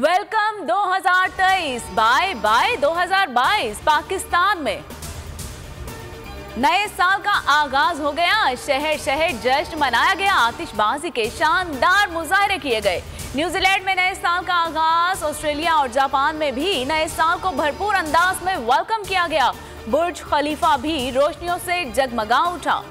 Welcome 2023 bye bye 2022 Pakistan में नए साल का आगाज हो गया। शहर शहर जश्न मनाया गया, आतिशबाजी के शानदार मुजाहरे किए गए। न्यूजीलैंड में नए साल का आगाज, ऑस्ट्रेलिया और जापान में भी नए साल को भरपूर अंदाज में वेलकम किया गया। बुर्ज खलीफा भी रोशनियों से जगमगा उठा।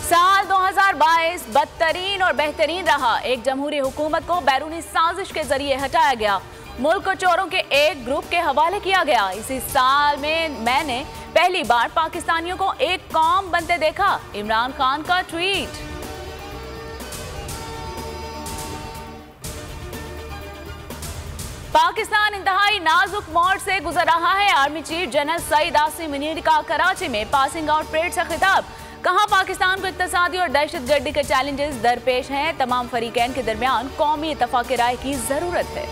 साल 2022 बदतरीन और बेहतरीन रहा। एक जमहूरी हुकूमत को बैरूनी साजिश के जरिए हटाया गया, मुल्क को चोरों के एक ग्रुप के हवाले किया गया। इसी साल में मैंने पहली बार पाकिस्तानियों को एक कौम बनते देखा। इमरान खान का ट्वीट। पाकिस्तान इंतहाई नाजुक मोड़ से गुजर रहा है। Army chief general Saeed Asim Munir का कराची में पासिंग आउट परेड से खिताब। कहा, पाकिस्तान को इक्तसादी और दहशतगर्दी के चैलेंजेस दरपेश हैं। तमाम फरीकैन के दरमियान कौमी इत्तफाक राय की जरूरत है।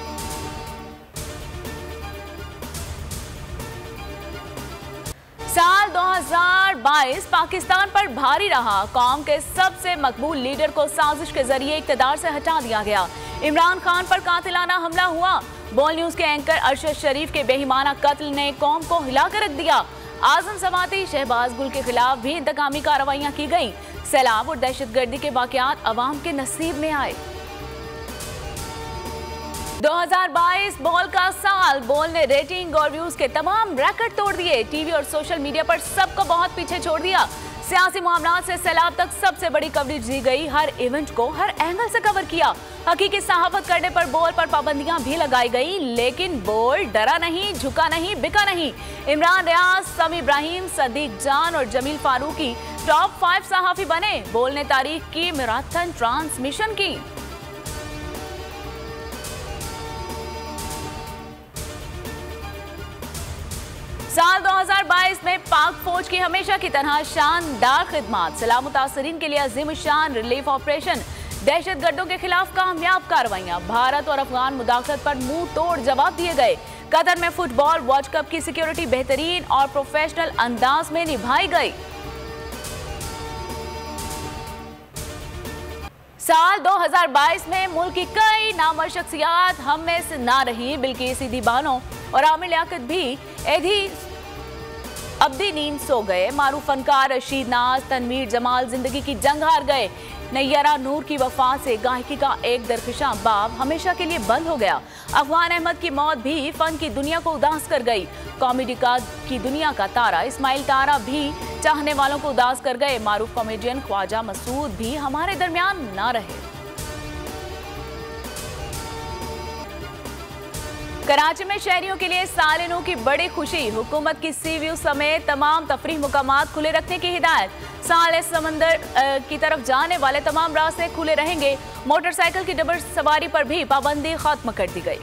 साल 2022 पाकिस्तान पर भारी रहा। कौम के सबसे मकबूल लीडर को साजिश के जरिए इक़्तिदार से हटा दिया गया। इमरान खान पर कातिलाना हमला हुआ। बोल न्यूज के एंकर अरशद शरीफ के बेईमाना कत्ल ने कौम को हिलाकर रख दिया। आजम सवाती, शहबाज गुल के खिलाफ भी इंतकामी कार्रवाइयां की गईं। सैलाब और दहशतगर्दी के वाकयात अवाम के नसीब में आए। 2022 बोल का साल। बोल ने रेटिंग और व्यूज के तमाम रिकॉर्ड तोड़ दिए। टीवी और सोशल मीडिया पर सबको बहुत पीछे छोड़ दिया। सियासी मामलात से सैलाब तक सबसे बड़ी कवरेज दी गई। हर इवेंट को हर एंगल से कवर किया। हकीकी सहाफत करने पर बोल पर पाबंदियां भी लगाई गई, लेकिन बोल डरा नहीं, झुका नहीं, बिका नहीं। इमरान रियाज, समी इब्राहिम, सदीक जान और जमील फारूकी टॉप 5 सहाफी बने। बोल ने तारीख की मैराथन ट्रांसमिशन की। साल 2022 में पाक फौज की हमेशा की तरह शानदार खिदमत। सलाह मुतासरीन के लिए अजीम शान रिलीफ ऑपरेशन। दहशतगर्दों के खिलाफ कामयाब कार्रवाइयां। भारत और अफगान मुदाखलत पर मुंह तोड़ जवाब दिए गए। कतर में फुटबॉल वर्ल्ड कप की सिक्योरिटी बेहतरीन और प्रोफेशनल अंदाज में निभाई गई। साल 2022 में मुल्क की कई नामवर शख्सियात हम में से ना रही, बल्कि सीधी बानो और आमिर लियाकत भी अब्दी नींद सो गए। मारूफ फनकार रशीद नाज, तनवीर जमाल जिंदगी की जंग हार गए। नैयरा नूर की वफात से गायकी का एक दरख्शां बाब हमेशा के लिए बंद हो गया। अफगान अहमद की मौत भी फन की दुनिया को उदास कर गई। कॉमेडी की दुनिया का तारा इस्माइल तारा भी चाहने वालों को उदास कर गए। मारूफ कॉमेडियन ख्वाजा मसूद भी हमारे दरमियान ना रहे। कराची में शहरियों के लिए सालिनों की बड़ी खुशी। हुकूमत की सी व्यू समेत तमाम तफरीह मुकामात खुले रखने की हिदायत। साल समंदर की तरफ जाने वाले तमाम रास्ते खुले रहेंगे। मोटरसाइकिल की डबल सवारी पर भी पाबंदी खत्म कर दी गई।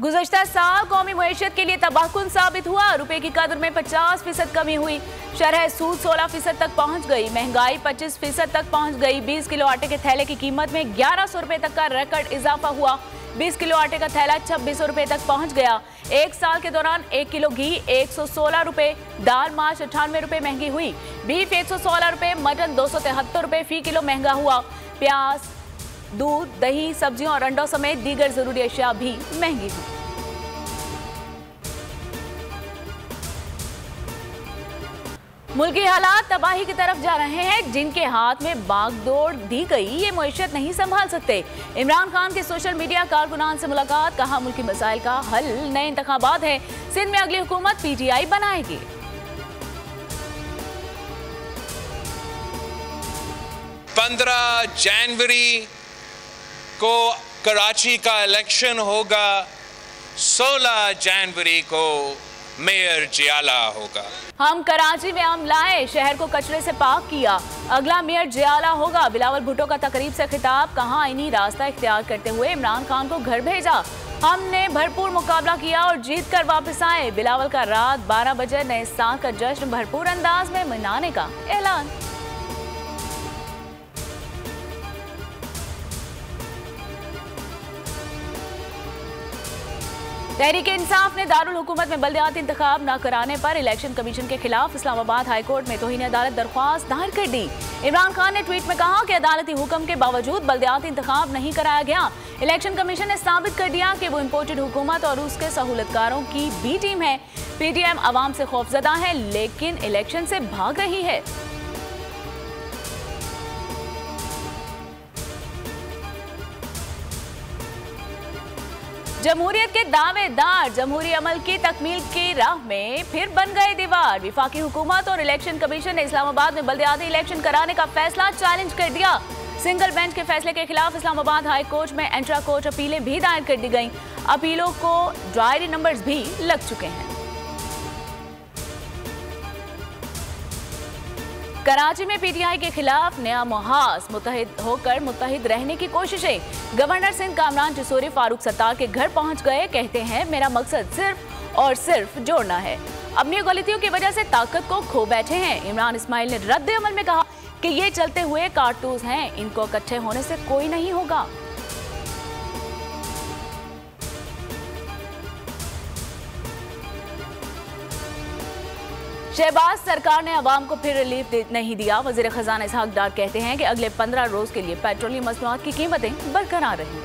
गुज़श्ता साल कौमी मईशत के लिए तबाहकुन साबित हुआ। रुपए की कदर में 50% कमी हुई। शरह सूद 16% तक पहुंच गई। महंगाई 25% तक पहुंच गई। 20 किलो आटे के थैले की कीमत में 1100 रुपए तक का रिकॉर्ड इजाफा हुआ। 20 किलो आटे का थैला 2600 रुपए तक पहुंच गया। एक साल के दौरान 1 किलो घी 116 रुपए, दाल मार्च 98 रुपए महंगी हुई। बीफ 116 रुपए, मटन 273 रुपए फी किलो महंगा हुआ। प्याज, दूध, दही, सब्जियों और अंडों समेत दीगर जरूरी अशिया भी महंगी हुई। मुल्की हालात तबाही की तरफ जा रहे हैं। जिनके हाथ में बागडोर दी गई ये मईशत नहीं संभाल सकते। इमरान खान के सोशल मीडिया कारकुनान से मुलाकात। कहा, मुल्की मसाइल का हल नए इंतखाबात है। सिंध में अगली हुकूमत पीटीआई बनाएगी। 15 जनवरी को कराची का इलेक्शन होगा। 16 जनवरी को मेयर जियाला होगा। हम कराची में आम लाए, शहर को कचरे से पाक किया। अगला मेयर जियाला होगा। बिलावल भुट्टो का तकरीब से खिताब। कहा, इन्हीं रास्ता इख्तियार करते हुए इमरान खान को घर भेजा। हमने भरपूर मुकाबला किया और जीत कर वापस आए। बिलावल का रात 12 बजे नए साल का जश्न भरपूर अंदाज में मनाने का ऐलान। तहरीक इंसाफ ने दारुल हुकूमत में बल्दियाती इंतखाब न कराने पर इलेक्शन कमीशन के खिलाफ इस्लामाबाद हाई कोर्ट में तौहीन अदालत दरख्वास्त दायर कर दी। इमरान खान ने ट्वीट में कहा कि अदालती हुक्म के बावजूद बल्दियाती इंतखाब नहीं कराया गया। इलेक्शन कमीशन ने साबित कर दिया कि वो इम्पोर्टेड हुकूमत और उसके सहूलतकारों की बी टीम है। पीटीएम अवाम से खौफजदा है लेकिन इलेक्शन से भाग रही है। जमहूरियत के दावेदार जमहूरी अमल की तकमील की राह में फिर बन गए दीवार। विफाकी हुकूमत और इलेक्शन कमीशन ने इस्लामाबाद में बल्दियाती इलेक्शन कराने का फैसला चैलेंज कर दिया। सिंगल बेंच के फैसले के खिलाफ इस्लामाबाद हाई कोर्ट में इंट्रा कोर्ट अपीलें भी दायर कर दी गईं। अपीलों को डायरी नंबर्स भी लग चुके हैं। कराची में पीटीआई के खिलाफ नया मुहास, मुत्तहिद होकर मुत्तहिद रहने की कोशिशें। गवर्नर सिंध कामरान जसूरी फारूक सत्तार के घर पहुंच गए। कहते हैं मेरा मकसद सिर्फ और सिर्फ जोड़ना है। अपनी गलतियों की वजह से ताकत को खो बैठे हैं। इमरान इस्माइल ने रद्द अमल में कहा कि ये चलते हुए कारतूस हैं, इनको इकट्ठे होने से कोई नहीं होगा। शहबाज सरकार ने अवाम को फिर रिलीफ नहीं दिया। वजीर खजाना इसहाक डार कहते हैं कि अगले 15 रोज के लिए पेट्रोलियम मसनूआत की कीमतें बरकरार रहेंगी।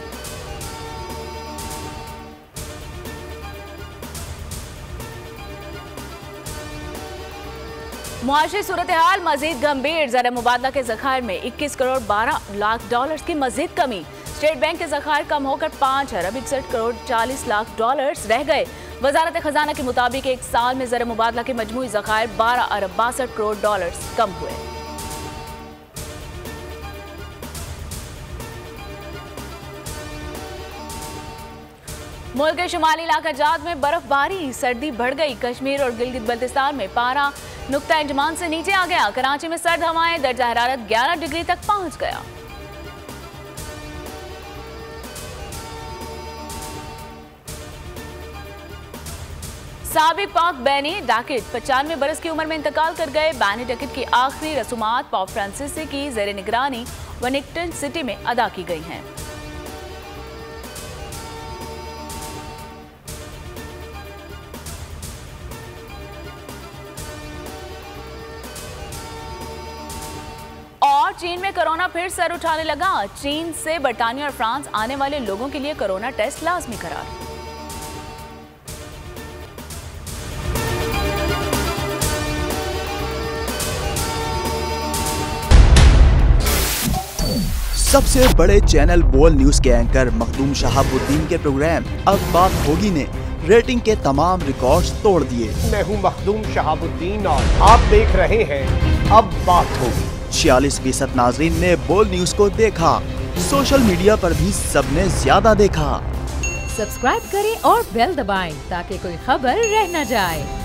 मुआशी सूरत हाल मजीद गंभीर। ज़र मुबादला के ज़खायर में 21 करोड़ 12 लाख डॉलर्स की मजीद कमी। स्टेट बैंक के ज़खायर कम होकर 5 अरब 61 करोड़ 40 लाख डॉलर्स रह गए। वजारत खजाना के मुताबिक एक साल में ज़र मुबादला के मजमूई ज़खायर 12 अरब 62 करोड़ डॉलर्स कम हुए। मुल्क के शुमाली इलाका जात में बर्फबारी, सर्दी बढ़ गई। कश्मीर और गिलगित बल्तिस्तान में पारा नुक्ता इंजमान से नीचे आ गया। कराची में सर्द हवाएं, दर्जा हरारत 11 डिग्री तक पहुंच गया। साबिक पाक बैनी डैकेट 95 बरस की उम्र में इंतकाल कर गए। बैनी डैकेट की आखिरी रसूमात पॉप फ्रांसिस की ज़ेरे निगरानी वेलिंगटन सिटी में अदा की गई हैं। और चीन में कोरोना फिर सर उठाने लगा। चीन से बरतानिया और फ्रांस आने वाले लोगों के लिए कोरोना टेस्ट लाजमी करार। सबसे बड़े चैनल बोल न्यूज के एंकर मखदूम शहाबुद्दीन के प्रोग्राम अब बात होगी ने रेटिंग के तमाम रिकॉर्ड्स तोड़ दिए। मैं हूं मखदूम शहाबुद्दीन और आप देख रहे हैं अब बात होगी। 46% नाजरीन ने बोल न्यूज को देखा। सोशल मीडिया पर भी सबने ज्यादा देखा। सब्सक्राइब करें और बेल दबाएं ताकि कोई खबर रह न जाए।